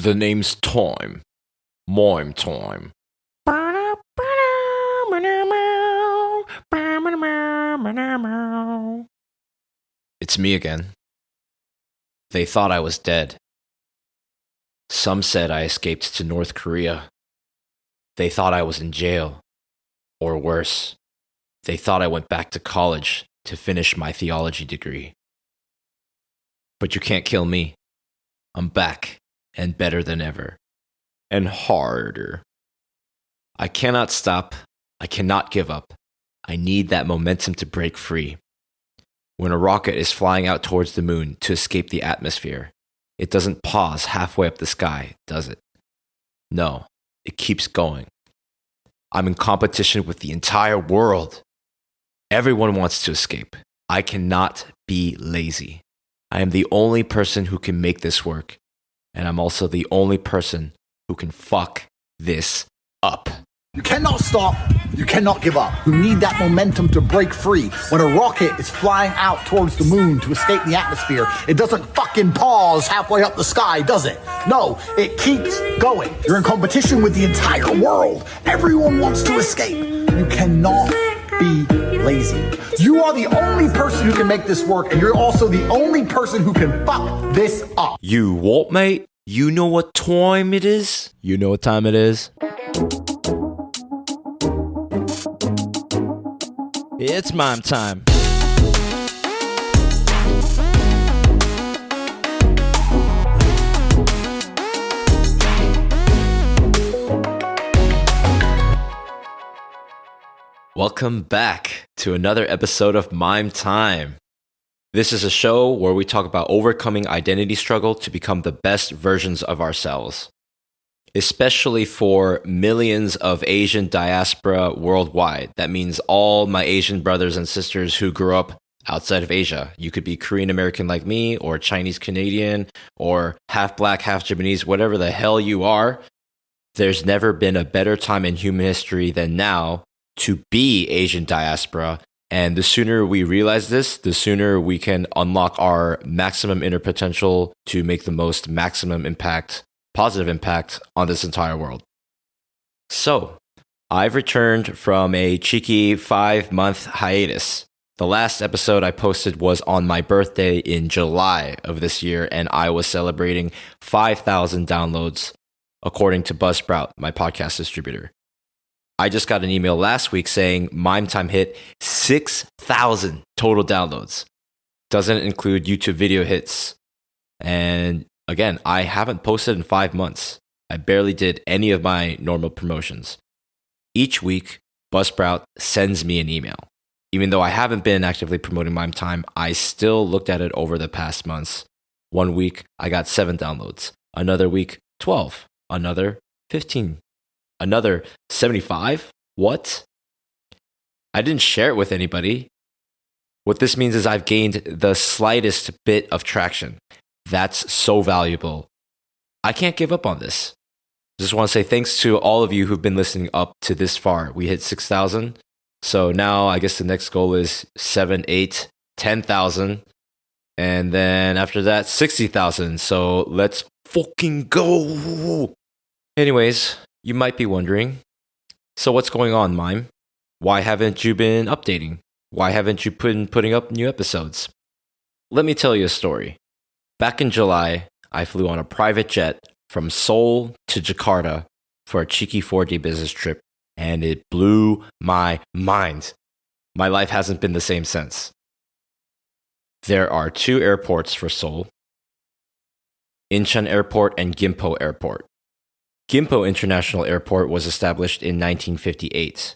The name's Time. MAIM Time. It's me again. They thought I was dead. Some said I escaped to North Korea. They thought I was in jail. Or worse, they thought I went back to college to finish my theology degree. But you can't kill me. I'm back, and better than ever. And harder. I cannot stop. I cannot give up. I need that momentum to break free. When a rocket is flying out towards the moon to escape the atmosphere, it doesn't pause halfway up the sky, does it? No, it keeps going. I'm in competition with the entire world. Everyone wants to escape. I cannot be lazy. I am the only person who can make this work, and I'm also the only person who can fuck this up. You cannot stop. You cannot give up. You need that momentum to break free. When a rocket is flying out towards the moon to escape the atmosphere, it doesn't fucking pause halfway up the sky, does it? No, it keeps going. You're in competition with the entire world. Everyone wants to escape. You cannot be lazy. You are the only person who can make this work, and you're also the only person who can fuck this up. You what, mate? You know what time it is? You know what time it is? It's MAIM time. Welcome back to another episode of MAIM Time. This is a show where we talk about overcoming identity struggle to become the best versions of ourselves. Especially for millions of Asian diaspora worldwide. That means all my Asian brothers and sisters who grew up outside of Asia. You could be Korean American like me, or Chinese Canadian, or half black, half Japanese, whatever the hell you are. There's never been a better time in human history than now to be Asian diaspora. And the sooner we realize this, the sooner we can unlock our maximum inner potential to make the most maximum impact, positive impact on this entire world. So, I've returned from a cheeky 5-month hiatus. The last episode I posted was on my birthday in July of this year, and I was celebrating 5,000 downloads, according to Buzzsprout, my podcast distributor. I just got an email last week saying MAIM Time hit 6,000 total downloads. Doesn't include YouTube video hits. And again, I haven't posted in 5 months. I barely did any of my normal promotions. Each week, Buzzsprout sends me an email. Even though I haven't been actively promoting MAIM Time, I still looked at it over the past months. One week, I got 7 downloads. Another week, 12. Another, 15. Another 75? What? I didn't share it with anybody. What this means is I've gained the slightest bit of traction. That's so valuable. I can't give up on this. Just want to say thanks to all of you who've been listening up to this far. We hit 6,000. So now I guess the next goal is 7, 8, 10,000. And then after that, 60,000. So let's fucking go. Anyways, you might be wondering, so what's going on, MAIM? Why haven't you been updating? Why haven't you been putting up new episodes? Let me tell you a story. Back in July, I flew on a private jet from Seoul to Jakarta for a cheeky 4-day business trip, and it blew my mind. My life hasn't been the same since. There are 2 airports for Seoul, Incheon Airport and Gimpo Airport. Gimpo International Airport was established in 1958.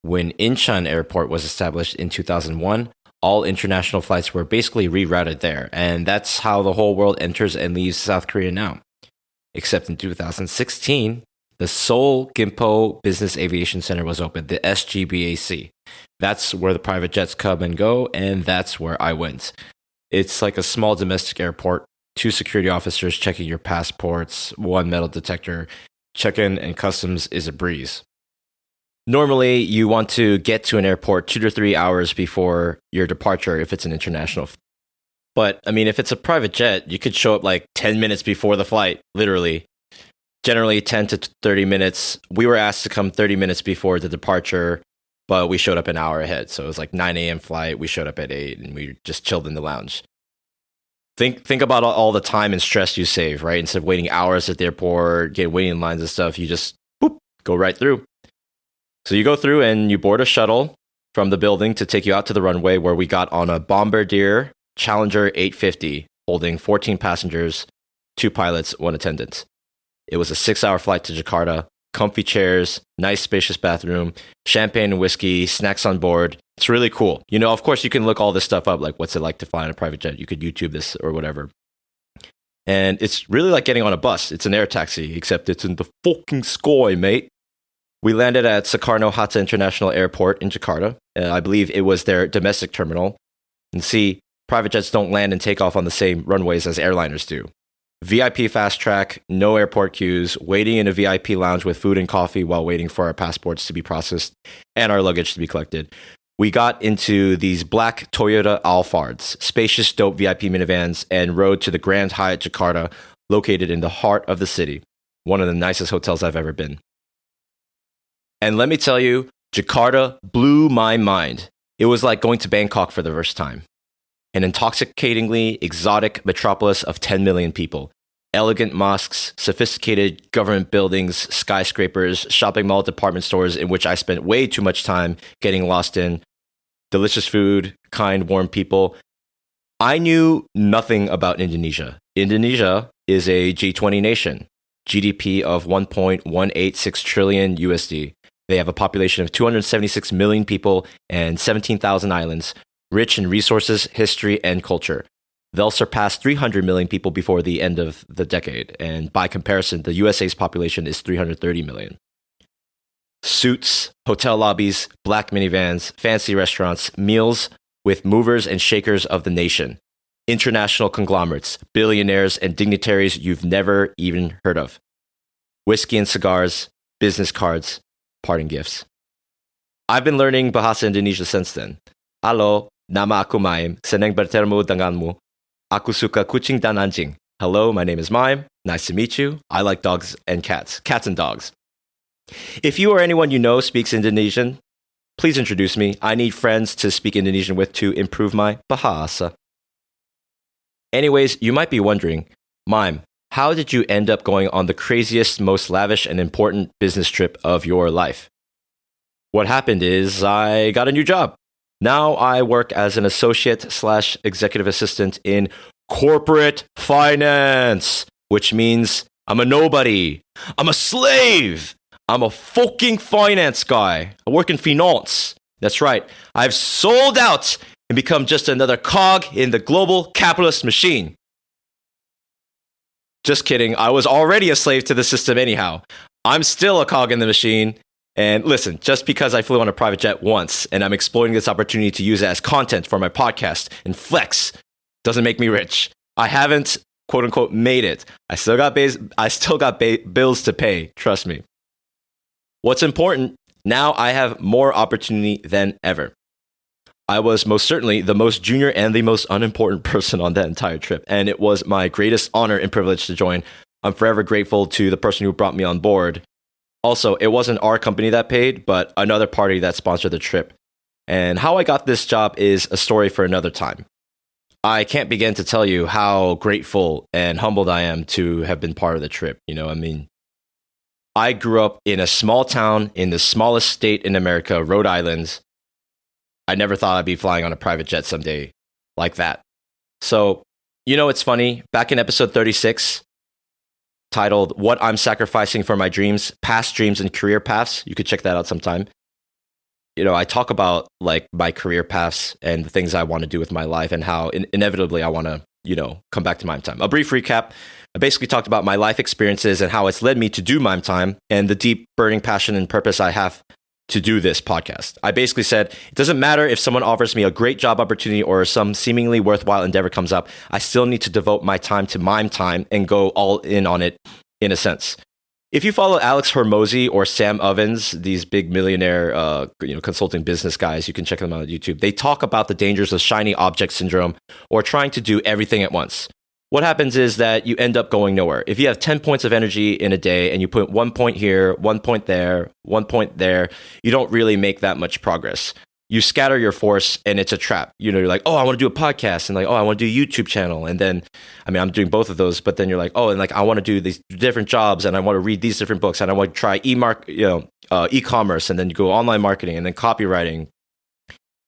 When Incheon Airport was established in 2001, all international flights were basically rerouted there, and that's how the whole world enters and leaves South Korea now. Except in 2016, the Seoul Gimpo Business Aviation Center was opened, the SGBAC. That's where the private jets come and go, and that's where I went. It's like a small domestic airport, 2 security officers checking your passports, 1 metal detector. Check-in and customs is a breeze. Normally, you want to get to an airport 2 to 3 hours before your departure if it's an international. But, I mean, if it's a private jet, you could show up like 10 minutes before the flight, literally. generally 10 to 30 minutes. We were asked to come 30 minutes before the departure, but we showed up an hour ahead. So it was like 9 a.m. flight. We showed up at 8 and we just chilled in the lounge. Think about all the time and stress you save, right? Instead of waiting hours at the airport, get waiting lines and stuff, you just go right through. So you go through and you board a shuttle from the building to take you out to the runway, where we got on a Bombardier Challenger 850 holding 14 passengers, 2 pilots, 1 attendant. It was a 6-hour flight to Jakarta, comfy chairs, nice spacious bathroom, champagne and whiskey, snacks on board. It's really cool. You know, of course, you can look all this stuff up, like what's it like to fly in a private jet. You could YouTube this or whatever. And it's really like getting on a bus. It's an air taxi, except it's in the fucking sky, mate. We landed at Soekarno-Hatta International Airport in Jakarta. I believe it was their domestic terminal. And see, private jets don't land and take off on the same runways as airliners do. VIP fast track, no airport queues, waiting in a VIP lounge with food and coffee while waiting for our passports to be processed and our luggage to be collected. We got into these black Toyota Alphards, spacious, dope VIP minivans, and rode to the Grand Hyatt Jakarta, located in the heart of the city. One of the nicest hotels I've ever been. And let me tell you, Jakarta blew my mind. It was like going to Bangkok for the first time. An intoxicatingly exotic metropolis of 10 million people. Elegant mosques, sophisticated government buildings, skyscrapers, shopping mall department stores in which I spent way too much time getting lost in, delicious food, kind, warm people. I knew nothing about Indonesia. Indonesia is a G20 nation, GDP of 1.186 trillion USD. They have a population of 276 million people and 17,000 islands, rich in resources, history, and culture. They'll surpass 300 million people before the end of the decade, and by comparison, the USA's population is 330 million. Suits, hotel lobbies, black minivans, fancy restaurants, meals with movers and shakers of the nation, international conglomerates, billionaires, and dignitaries you've never even heard of. Whiskey and cigars, business cards, parting gifts. I've been learning Bahasa Indonesia since then. Halo, nama aku Maim, senang bertemu denganmu. Aku suka kucing dan anjing. Hello, my name is Maim. Nice to meet you. I like dogs and cats. Cats and dogs. If you or anyone you know speaks Indonesian, please introduce me. I need friends to speak Indonesian with to improve my bahasa. Anyways, you might be wondering, Maim, how did you end up going on the craziest, most lavish, and important business trip of your life? What happened is I got a new job. Now I work as an associate/executive assistant in corporate finance, which means I'm a nobody. I'm a slave. I'm a fucking finance guy. I work in finance. That's right. I've sold out and become just another cog in the global capitalist machine. Just kidding. I was already a slave to the system anyhow. I'm still a cog in the machine. And listen, just because I flew on a private jet once and I'm exploiting this opportunity to use it as content for my podcast and flex doesn't make me rich. I haven't, quote unquote, made it. I still got bills to pay. Trust me. What's important, now I have more opportunity than ever. I was most certainly the most junior and the most unimportant person on that entire trip. And it was my greatest honor and privilege to join. I'm forever grateful to the person who brought me on board. Also, it wasn't our company that paid, but another party that sponsored the trip. And how I got this job is a story for another time. I can't begin to tell you how grateful and humbled I am to have been part of the trip. You know, I mean, I grew up in a small town in the smallest state in America, Rhode Island. I never thought I'd be flying on a private jet someday like that. So, you know, it's funny. Back in episode 36, titled What I'm Sacrificing for My Dreams, Past Dreams and Career Paths. You could check that out sometime. You know, I talk about like my career paths and the things I want to do with my life and how inevitably I want to, you know, come back to MAIM Time. A brief recap. I basically talked about my life experiences and how it's led me to do MAIM Time and the deep burning passion and purpose I have to do this podcast. I basically said, it doesn't matter if someone offers me a great job opportunity or some seemingly worthwhile endeavor comes up, I still need to devote my time to MAIM Time and go all in on it, in a sense. If you follow Alex Hormozy or Sam Ovens, these big millionaire consulting business guys, you can check them out on YouTube. They talk about the dangers of shiny object syndrome or trying to do everything at once. what happens is that you end up going nowhere. If you have 10 points of energy in a day and you put 1 point here, 1 point there, 1 point there, you don't really make that much progress. You scatter your force and it's a trap. You're like, oh, I want to do a podcast, and like, oh, I want to do a YouTube channel. And then, I'm doing both of those, but then you're like, oh, and like, I want to do these different jobs, and I want to read these different books, and I want to try e-commerce, and then you go online marketing, and then copywriting.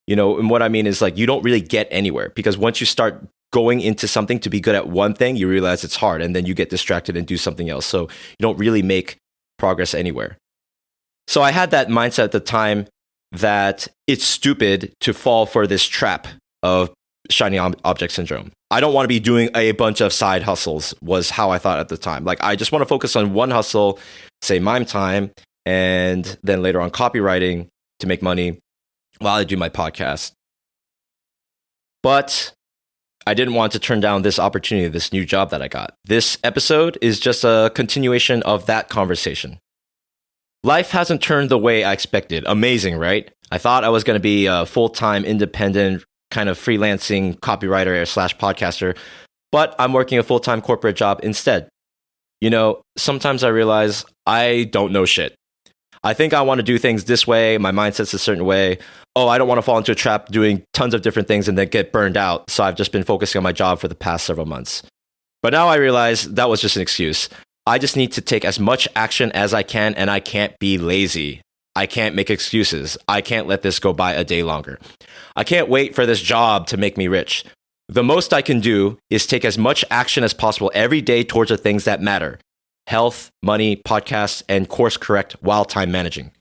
And what I mean is, like, you don't really get anywhere, because once you start going into something to be good at one thing, you realize it's hard, and then you get distracted and do something else. So you don't really make progress anywhere. So I had that mindset at the time that it's stupid to fall for this trap of shiny object syndrome. I don't want to be doing a bunch of side hustles, was how I thought at the time. Like, I just want to focus on one hustle, say MAIM Time, and then later on copywriting to make money while I do my podcast. But I didn't want to turn down this opportunity, this new job that I got. This episode is just a continuation of that conversation. Life hasn't turned the way I expected. Amazing, right? I thought I was going to be a full-time, independent, kind of freelancing copywriter / podcaster, but I'm working a full-time corporate job instead. Sometimes I realize I don't know shit. I think I want to do things this way. My mindset's a certain way. Oh, I don't want to fall into a trap doing tons of different things and then get burned out. So I've just been focusing on my job for the past several months. But now I realize that was just an excuse. I just need to take as much action as I can, and I can't be lazy. I can't make excuses. I can't let this go by a day longer. I can't wait for this job to make me rich. The most I can do is take as much action as possible every day towards the things that matter: health, money, podcasts, and course correct while time managing.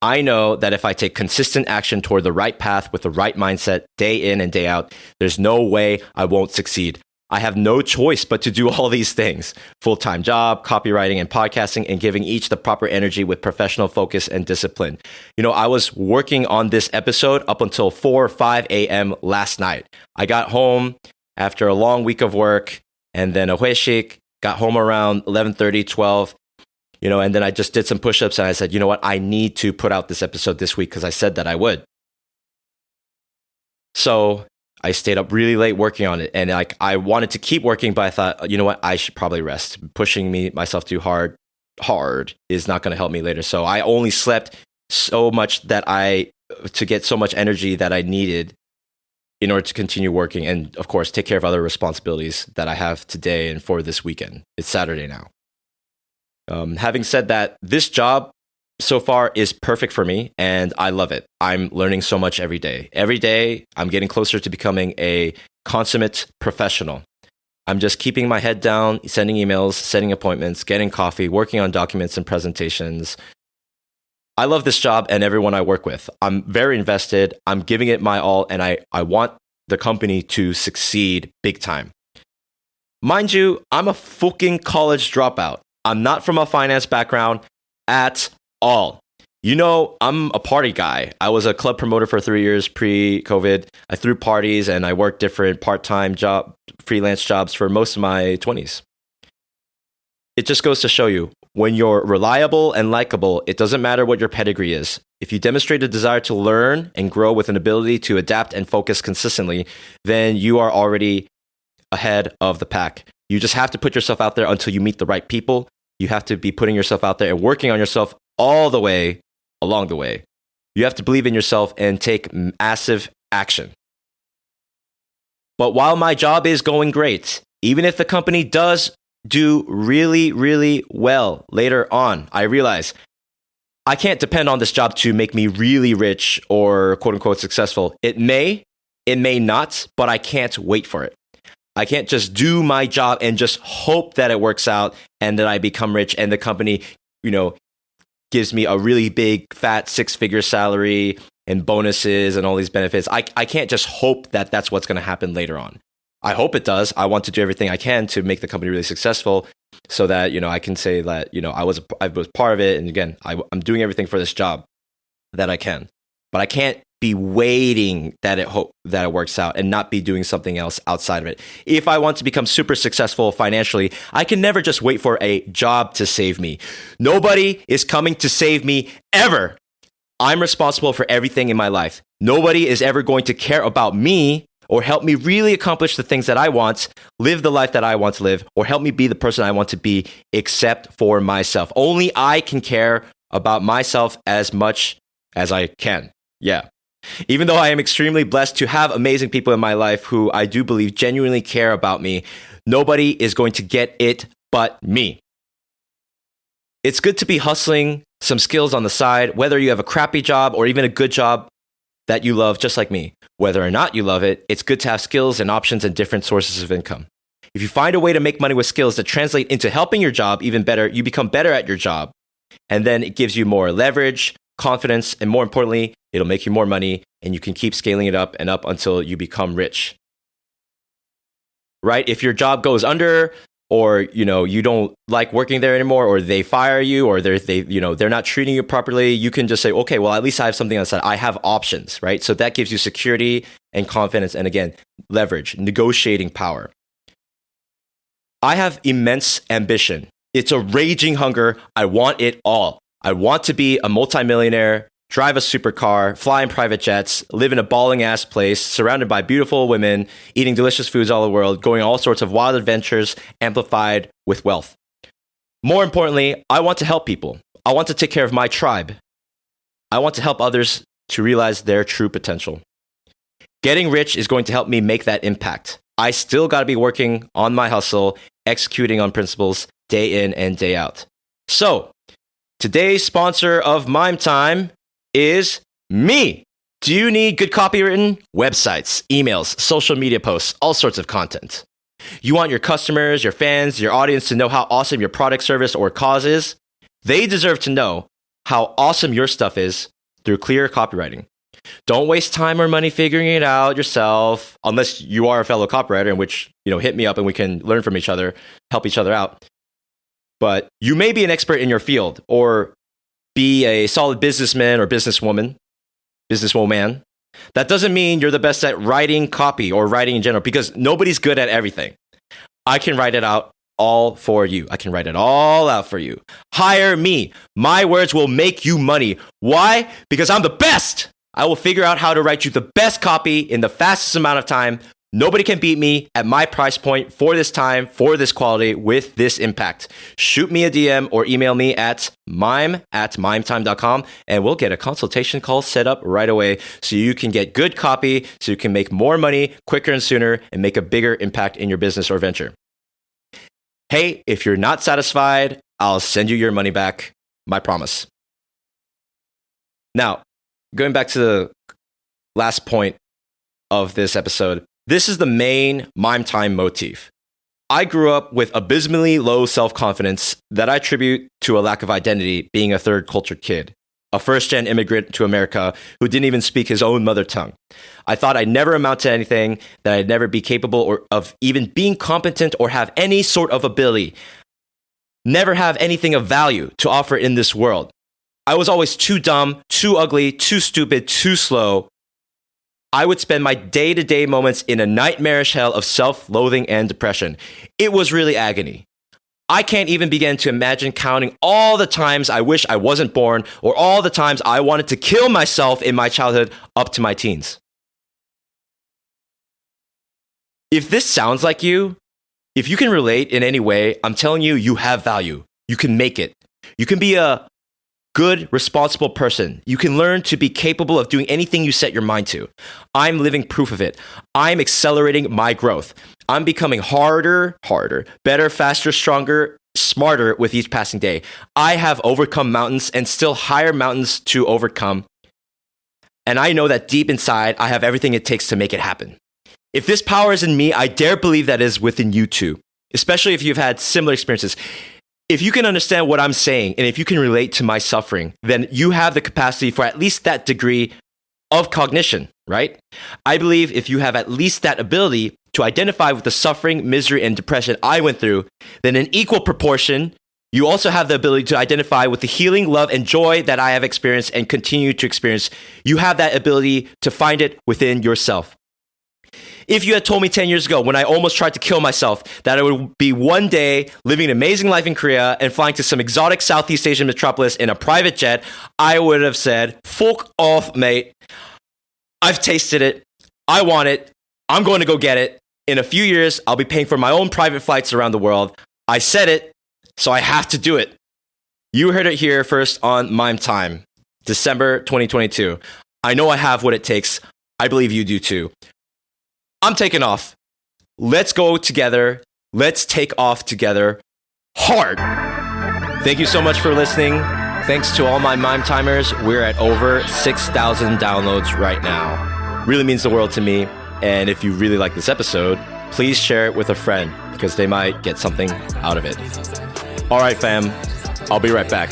I know that if I take consistent action toward the right path with the right mindset day in and day out, there's no way I won't succeed. I have no choice but to do all these things: full-time job, copywriting, and podcasting, and giving each the proper energy with professional focus and discipline. I was working on this episode up until 4 or 5 a.m. last night. I got home after a long week of work, and then a hueshik, got home around 11:30, 12, and then I just did some push-ups, and I said, you know what, I need to put out this episode this week because I said that I would. So I stayed up really late working on it, and I wanted to keep working, but I thought, you know what, I should probably rest. Pushing myself too hard is not going to help me later. So I only slept so much to get so much energy that I needed in order to continue working, and of course take care of other responsibilities that I have today and for this weekend. It's Saturday now. Having said that, this job so far is perfect for me, and I love it. I'm learning so much every day. Every day, I'm getting closer to becoming a consummate professional. I'm just keeping my head down, sending emails, setting appointments, getting coffee, working on documents and presentations. I love this job and everyone I work with. I'm very invested. I'm giving it my all, and I want the company to succeed big time. Mind you, I'm a fucking college dropout. I'm not from a finance background at all. I'm a party guy. I was a club promoter for 3 years pre-COVID. I threw parties and I worked different part-time freelance jobs for most of my 20s. It just goes to show you, when you're reliable and likable, it doesn't matter what your pedigree is. If you demonstrate a desire to learn and grow with an ability to adapt and focus consistently, then you are already ahead of the pack. You just have to put yourself out there until you meet the right people. You have to be putting yourself out there and working on yourself all the way along the way. You have to believe in yourself and take massive action. But while my job is going great, even if the company does do really, really well later on, I realize I can't depend on this job to make me really rich or quote unquote successful. It may not, but I can't wait for it. I can't just do my job and just hope that it works out and that I become rich and the company, gives me a really big fat 6-figure salary and bonuses and all these benefits. I can't just hope that that's what's going to happen later on. I hope it does. I want to do everything I can to make the company really successful so that, I can say that, I was part of it. And again, I'm doing everything for this job that I can, but I can't be waiting that it works out and not be doing something else outside of it. If I want to become super successful financially, I can never just wait for a job to save me. Nobody is coming to save me ever. I'm responsible for everything in my life. Nobody is ever going to care about me or help me really accomplish the things that I want, live the life that I want to live, or help me be the person I want to be, except for myself. Only I can care about myself as much as I can. Yeah. Even though I am extremely blessed to have amazing people in my life who I do believe genuinely care about me, nobody is going to get it but me. It's good to be hustling some skills on the side, whether you have a crappy job or even a good job that you love, just like me. Whether or not you love it, it's good to have skills and options and different sources of income. If you find a way to make money with skills that translate into helping your job even better, you become better at your job. And then it gives you more leverage, confidence, and more importantly, it'll make you more money and you can keep scaling it up and up until you become rich. Right? If your job goes under, or you don't like working there anymore, or they fire you, or they're not treating you properly, you can just say, okay, well, at least I have something on the side. I have options, right? So that gives you security and confidence, and again, leverage, negotiating power. I have immense ambition. It's a raging hunger. I want it all. I want to be a multimillionaire, drive a supercar, fly in private jets, live in a balling-ass place, surrounded by beautiful women, eating delicious foods all over the world, going on all sorts of wild adventures, amplified with wealth. More importantly, I want to help people. I want to take care of my tribe. I want to help others to realize their true potential. Getting rich is going to help me make that impact. I still got to be working on my hustle, executing on principles day in and day out. So, today's sponsor of MAIM Time is me. Do you need good copywritten? Websites, emails, social media posts, all sorts of content. You want your customers, your fans, your audience to know how awesome your product, service, or cause is? They deserve to know how awesome your stuff is through clear copywriting. Don't waste time or money figuring it out yourself, unless you are a fellow copywriter, in which, hit me up and we can learn from each other, help each other out. But you may be an expert in your field, or be a solid businessman or businesswoman. That doesn't mean you're the best at writing copy or writing in general, because nobody's good at everything. I can write it out all for you. I can write it all out for you. Hire me. My words will make you money. Why? Because I'm the best. I will figure out how to write you the best copy in the fastest amount of time. Nobody can beat me at my price point for this time, for this quality, with this impact. Shoot me a DM or email me at mime@mimetime.com, and we'll get a consultation call set up right away so you can get good copy, so you can make more money quicker and sooner and make a bigger impact in your business or venture. Hey, if you're not satisfied, I'll send you your money back. My promise. Now, going back to the last point of this episode, this is the main MAIM Time motif. I grew up with abysmally low self-confidence that I attribute to a lack of identity, being a third culture kid, a first-gen immigrant to America who didn't even speak his own mother tongue. I thought I'd never amount to anything, that I'd never be capable of even being competent or have any sort of ability, never have anything of value to offer in this world. I was always too dumb, too ugly, too stupid, too slow. I would spend my day-to-day moments in a nightmarish hell of self-loathing and depression. It was really agony. I can't even begin to imagine counting all the times I wish I wasn't born, or all the times I wanted to kill myself in my childhood up to my teens. If this sounds like you, if you can relate in any way, I'm telling you, you have value. You can make it. You can be a good, responsible person. You can learn to be capable of doing anything you set your mind to. I'm living proof of it. I'm accelerating my growth. I'm becoming harder, better, faster, stronger, smarter with each passing day. I have overcome mountains and still higher mountains to overcome. And I know that deep inside, I have everything it takes to make it happen. If this power is in me, I dare believe that is within you too, especially if you've had similar experiences. If you can understand what I'm saying, and if you can relate to my suffering, then you have the capacity for at least that degree of cognition, right? I believe if you have at least that ability to identify with the suffering, misery, and depression I went through, then in equal proportion, you also have the ability to identify with the healing, love, and joy that I have experienced and continue to experience. You have that ability to find it within yourself. If you had told me 10 years ago, when I almost tried to kill myself, that I would be one day living an amazing life in Korea and flying to some exotic Southeast Asian metropolis in a private jet, I would have said, fuck off, mate. I've tasted it. I want it. I'm going to go get it. In a few years, I'll be paying for my own private flights around the world. I said it, so I have to do it. You heard it here first on MAIM Time, December 2022. I know I have what it takes. I believe you do too. I'm taking off. Let's go together. Let's take off together hard. Thank you so much for listening. Thanks to all my MAIM timers. We're at over 6,000 downloads right now. Really means the world to me. And if you really like this episode, please share it with a friend because they might get something out of it. All right, fam. I'll be right back.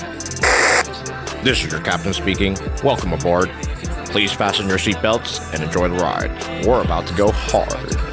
This is your captain speaking. Welcome aboard. Please fasten your seatbelts and enjoy the ride. We're about to go hard.